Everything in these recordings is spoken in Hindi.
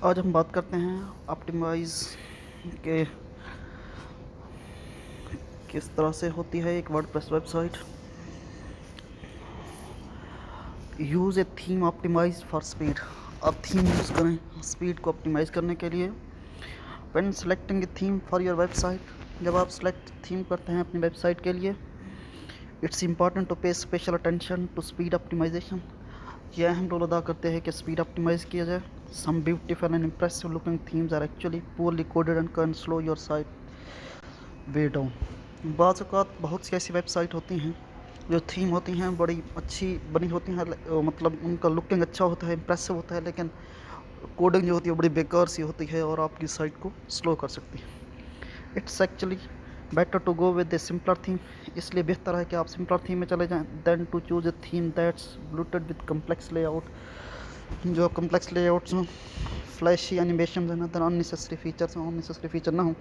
आज हम बात करते हैं ऑप्टिमाइज़ के किस तरह से होती है एक WordPress website. Use a theme optimise for speed. आप थीम यूज़ करें स्पीड को ऑप्टिमाइज़ करने के लिए। When selecting a theme for your website, जब आप सेलेक्ट थीम करते हैं अपनी वेबसाइट के लिए, it's important to pay special attention to speed optimisation. यह अहम रोल अदा करते हैं कि स्पीड ऑप्टिमाइज़ किया जाए। Some beautiful and impressive looking themes are actually poorly coded and can slow your site way down. बाज़ औक़ात बहुत सी ऐसी वेबसाइट होती हैं जो थीम होती हैं बड़ी अच्छी बनी होती हैं, मतलब उनका लुकिंग अच्छा होता है, इम्प्रेसिव होता है, लेकिन कोडिंग जो होती है बड़ी बेकार सी होती है और आपकी साइट को स्लो कर सकती है। It's actually better to go with a simpler theme. इसलिए बेहतर है कि आप सिंपलर थीम में चले जाएं then to choose a theme that's bloated with complex layout. जो कम्प्लेक्स लेआउट्स हों, फ्लैशी एनिमेशन हैं, देन अननेसेसरी फीचर्स हों, अननेसेसरी फीचर ना हो।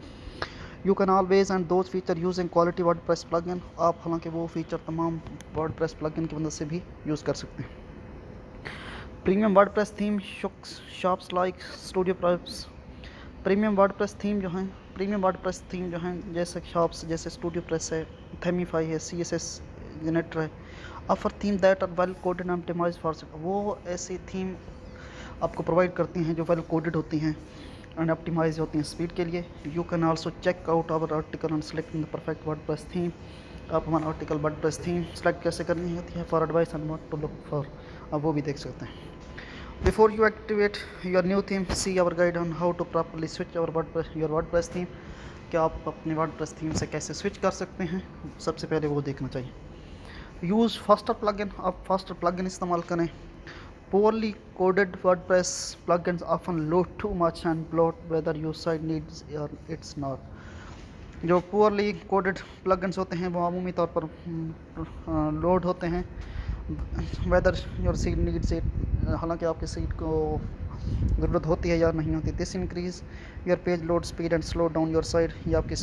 You can always add those feature using quality WordPress plugin. आप हालांकि वो फीचर तमाम वर्डप्रेस प्लगइन की मदद से भी यूज़ कर सकते हैं। Premium WordPress theme shops like studio press. Premium WordPress theme जो हैं जैसे शॉप्स जैसे स्टूडियो प्रेस है, थेमीफाई है, CSS जनरेटर है, offer theme that are well coded and optimised for. वो ऐसी थीम आपको प्रोवाइड करती हैं जो वेल कोडेड होती हैं एंड ऑप्टिमाइज होती हैं स्पीड के लिए। You can also check out our article and selecting the perfect WordPress theme. आप हमारा आर्टिकल वर्डप्रेस थीम सेलेक्ट कैसे करनी होती है for advice and what to look for, आप वो भी देख सकते हैं। Before you activate your new theme, see our guide on how to properly switch your WordPress theme. क्या आप अपने वर्डप्रेस थीम से कैसे स्विच कर सकते हैं, सबसे पहले वो देखना चाहिए। Use faster plugin. आप फास्टर प्लगइन इस्तेमाल करें। Poorly coded WordPress plugins often load too much and bloat whether your site needs or it's not. जो poorly coded plugins होते हैं वो अमूमी तौर पर लोड होते हैं whether your site needs it, हालांकि आपकी साइट को ज़रूरत होती है या नहीं होती। This increase your page load speed and slow down your site. ये आपकी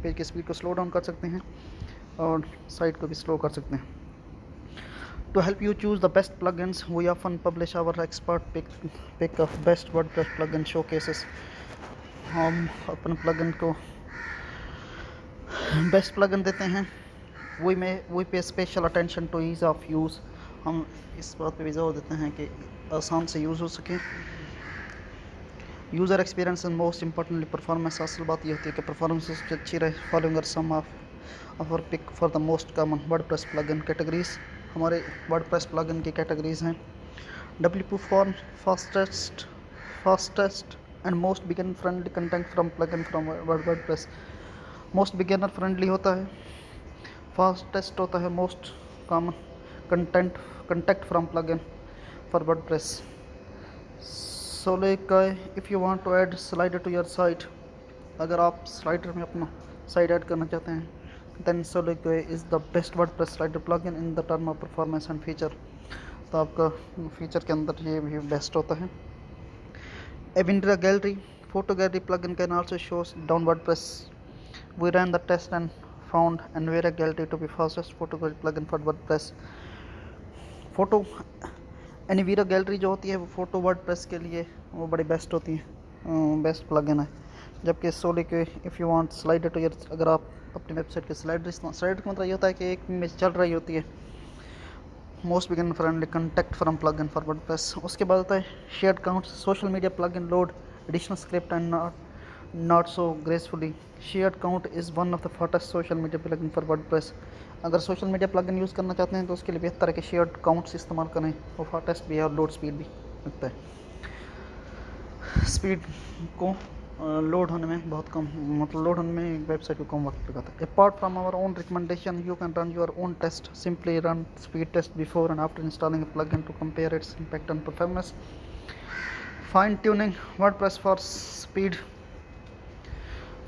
पेज की स्पीड को स्लो डाउन कर सकते हैं और साइट को भी स्लो कर सकते हैं। To help you choose the best plugins, we often publish our expert pick of best WordPress plugin showcases. हम अपने प्लगइन को बेस्ट प्लगइन देते हैं। We pay special attention to ease of use. हम इस बात पे भी जोर देते हैं कि आसान से यूज़ हो सके। User experience and most importantly performance. असल बात ये होती है कि परफॉर्मेंस अच्छी रहे। Following are some of our pick for the most common WordPress plugin categories. हमारे वर्डप्रेस प्लगइन की कैटेगरीज हैं। WP for fastest and most beginner friendly content form plugin from WordPress. Most beginner friendly होता है, फास्टेस्ट होता है, most common contact from plugin for WordPress. Soliloquy, if you want to add slider to your site. अगर आप स्लाइडर में अपना साइट ऐड करना चाहते हैं then Soliloquy is the best WordPress slider plugin in the term of performance and feature. तो आपका फीचर के अंदर ये भी बेस्ट होता है। Avendra Gallery photo gallery plugin can also show down WordPress. We ran the test and found Avendra Gallery to be fastest photo gallery plugin for WordPress. Photo Envira gallery जो होती है वो फ़ोटो वर्डप्रेस के लिए वो बड़ी बेस्ट होती है, बेस्ट प्लगइन है। जबकि सोली के if you want slider to your, अगर आप अपनी वेबसाइट के स्लाइडर का मतलब ये होता है कि एक इमेज चल रही होती है। Most beginner friendly contact from plugin for WordPress. उसके बाद आता है shared count. Social media plugin load additional script and not so gracefully. Shared count is one of the fastest social media plugin for WordPress. अगर सोशल मीडिया प्लगइन यूज़ करना चाहते हैं तो उसके लिए बेहतर है कि शेयर्ड काउंट्स इस्तेमाल करें, वो फास्टेस्ट भी है और लोड स्पीड भी लगता है। स्पीड को लोड होने में बहुत कम, मतलब लोड होने में वेबसाइट को कम वक्त लगाता है। Apart from our own recommendation you can run your own test. Simply run speed test before and after installing a plugin to compare its impact on performance. Fine tuning WordPress for speed.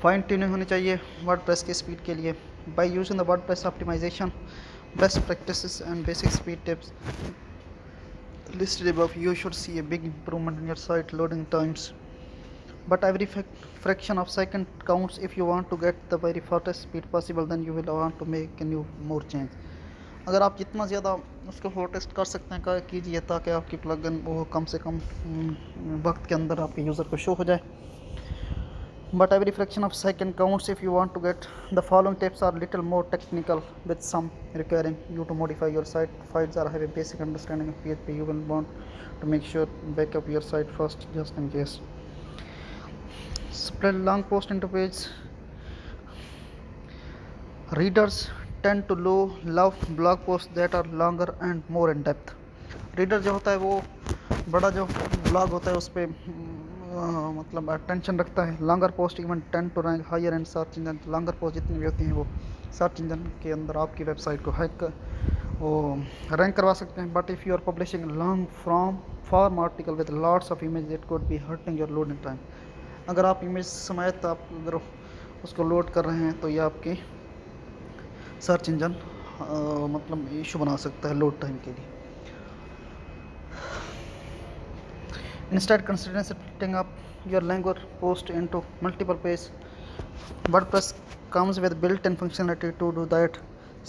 Fine tuning होनी चाहिए वर्डप्रेस की स्पीड के लिए। By using the WordPress optimisation best practices and basic speed tips listed above, you should see a big improvement in your site loading times. But every fraction of second counts. If you want to get the very fastest speed possible, then you will want to make a new more change. अगर आप जितना ज़्यादा उसको फोर टेस्ट कर सकते हैं कीजिए, ताकि आपकी प्लगइन वो कम से कम वक्त के अंदर आपके यूज़र को शो हो जाए। But every fraction of second counts if you want to get. The following tips are little more technical, with some requiring you to modify your site files or have a basic understanding of PHP. You will want to make sure back up your site first, just in case. Split long post into pages. Readers tend to love blog posts that are longer and more in depth. Reader जो होता है वो बड़ा जो ब्लॉग होता है उस पर मतलब अटेंशन रखता है। Longer post even tend to rank higher and search engine. Longer post जितनी भी होती हैं वो सर्च इंजन के अंदर आपकी वेबसाइट को हैक कर वो रैंक करवा सकते हैं। But if you are publishing long form article with lots of image it could be hurting your loading time. अगर आप इमेज समेत आप अगर उसको लोड कर रहे हैं तो ये आपकी सर्च इंजन मतलब इशू बना सकता है लोड टाइम के लिए। Instead, consider splitting up your Langor post into multiple pages. WordPress comes with built-in functionality to do that.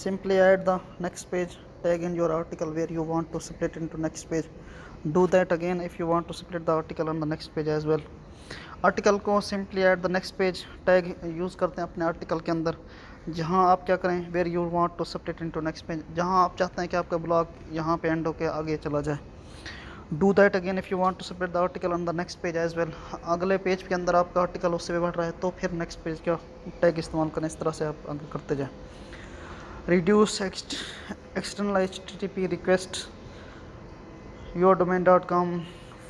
Simply add the next page tag in your article where you want to split into next page. Do that again if you want to split the article on the next page as well. Article को simply add the next page tag use करते हैं अपने आर्टिकल के अंदर, जहां आप क्या करें where you want to split into next page, जहां आप चाहते हैं कि आपका ब्लॉग यहां पे एंड होकर आगे चला जाए। Do that again if you want to split the article on the next page as well. अगले पेज के अंदर आपका आर्टिकल उससे भी बढ़ रहा है तो फिर नेक्स्ट पेज का टैग इस्तेमाल करें। इस तरह से आप आगे करते जाएँ। Reduce external HTTP request yourdomain.com,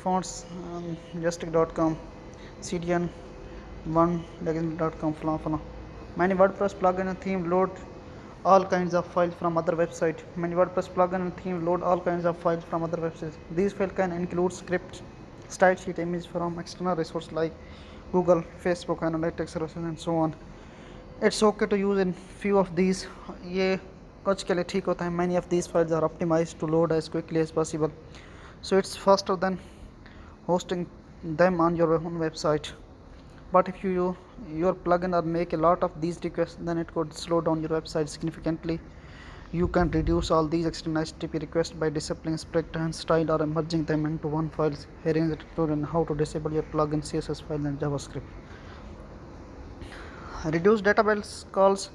fontsmajestic.com, cdn1.com, flan. Many WordPress plugin and theme load all kinds of files from other websites. These files can include scripts, style sheet, images from external resources like Google, Facebook, Analytics services, and so on. It's okay to use in few of these. ये कुछ के लिए ठीक होता है. Many of these files are optimized to load as quickly as possible, so it's faster than hosting them on your own website. But if your plugin or make a lot of these requests, then it could slow down your website significantly. You can reduce all these external HTTP requests by disabling script and style or merging them into one file. Here is a tutorial on how to disable your plugin CSS file and JavaScript. Reduce database calls